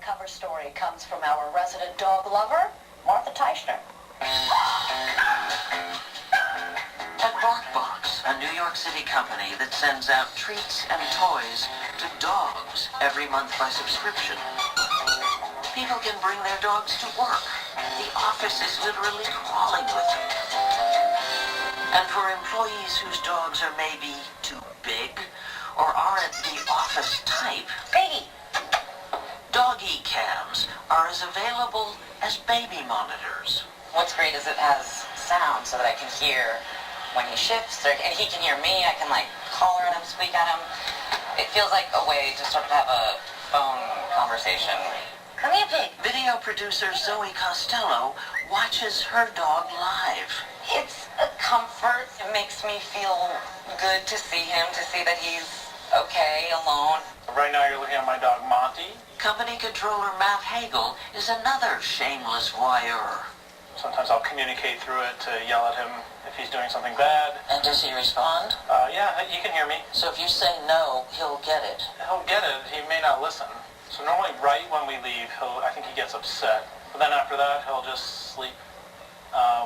cover story comes from our resident dog lover, Martha Teichner. At BarkBox, a New York City company that sends out treats and toys to dogs every month by subscription. People can bring their dogs to work. The office is literally crawling with them. And for employees whose dogs are maybe too big or aren't the office type, Piggy! doggy cams are as available as baby monitors. What's great is it has sound so that I can hear when he shifts, and he can hear me. I can like collar at him, squeak at him. It feels like a way to sort of have a phone conversation. Come here, Pig. Video producer Zoe Costello watches her dog live. It's a comfort. It makes me feel good to see him, to see that he's okay, alone. Right now you're looking at my dog Monty. Company controller Matt Hagel is another shameless voyeur. Sometimes I'll communicate through it to yell at him if he's doing something bad. And does he respond? Yeah, he can hear me. So if you say no, he'll get it. He'll get it. He may not listen. So normally right when we leave, I think he gets upset. But then after that, he'll just sleep.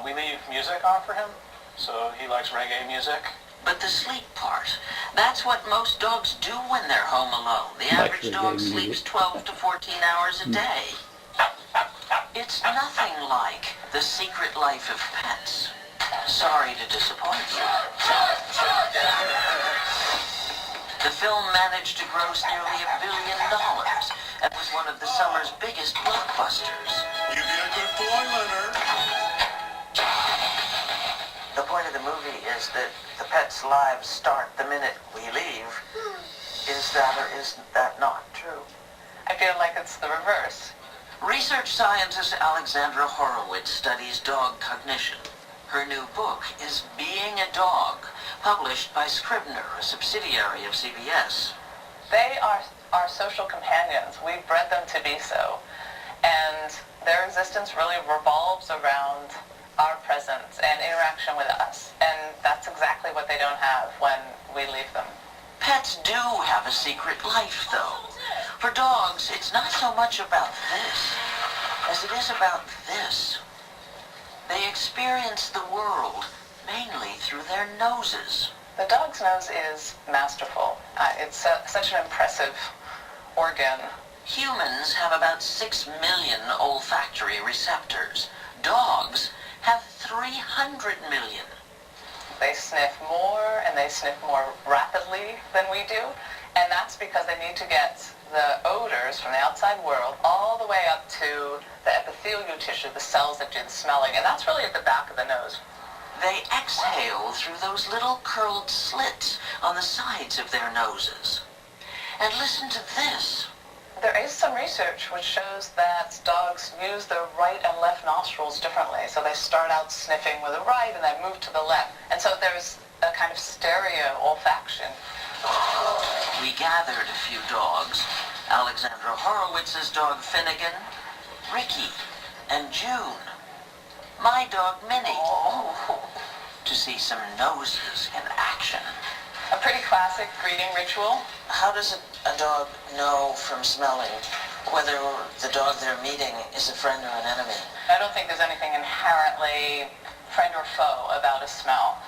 We leave music on for him, so he likes reggae music. But the sleep part, that's what most dogs do when they're home alone. The average dog sleeps 12 to 14 hours a day. It's nothing like The Secret Life of Pets. Sorry to disappoint you. The film managed to gross nearly $1 billion and was one of the summer's biggest blockbusters. You be a good boy, Leonard. The point of the movie is that the pets' lives start the minute we leave. Is that or is that not true? I feel like it's the reverse. Research scientist Alexandra Horowitz studies dog cognition. Her new book is Being a Dog, published by Scribner, a subsidiary of CBS. They are our social companions. We bred them to be so. And their existence really revolves around our presence and interaction with us. And that's exactly what they don't have when we leave them. Pets do have a secret life, though. For dogs, it's not so much about this as it is about this. They experience the world mainly through their noses. The dog's nose is masterful. It's such an impressive organ. Humans have about 6 million olfactory receptors. Dogs have 300 million. They sniff more, and they sniff more rapidly than we do, and that's because they need to get the odors from the outside world all the way up to the epithelial tissue, the cells that do the smelling, and that's really at the back of the nose. They exhale through those little curled slits on the sides of their noses. And listen to this. There is some research which shows that dogs use their right and left nostrils differently. So they start out sniffing with the right and then move to the left. And so there's a kind of stereo olfaction. We gathered a few dogs. Alexandra Horowitz's dog Finnegan, Ricky, and June. My dog Minnie. To see some noses in action. A pretty classic greeting ritual. How does a dog know from smelling whether the dog they're meeting is a friend or an enemy? I don't think there's anything inherently friend or foe about a smell.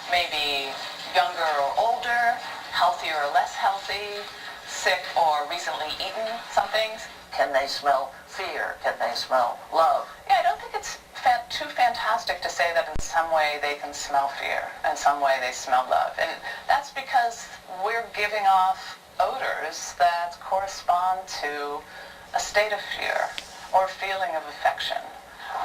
Maybe younger or older, healthy or less healthy, sick or recently eaten some things. Can they smell fear? Can they smell love? Yeah, I don't think it's too fantastic to say that in some way they can smell fear, in some way they smell love. And that's because we're giving off odors that correspond to a state of fear or feeling of affection.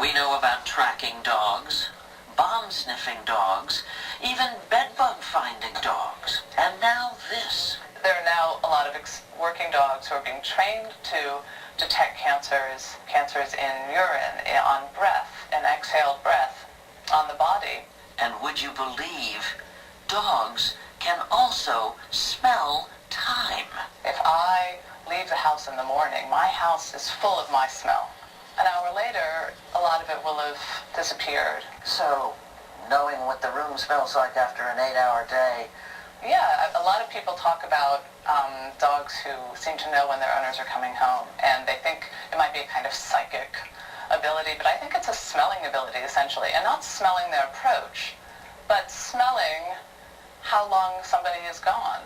We know about tracking dogs, bomb-sniffing dogs, even bedbug-finding dogs. And now this. There are now a lot of working dogs who are being trained to detect cancers in urine, on breath, and exhaled breath on the body. And would you believe, dogs can also smell time. If I leave the house in the morning, my house is full of my smell. An hour later, a lot of it will have disappeared. So, knowing what the room smells like after an 8-hour day. Yeah, a lot of people talk about dogs who seem to know when their owners are coming home, and they think be a kind of psychic ability, but I think it's a smelling ability, essentially. And not smelling their approach, but smelling how long somebody is gone.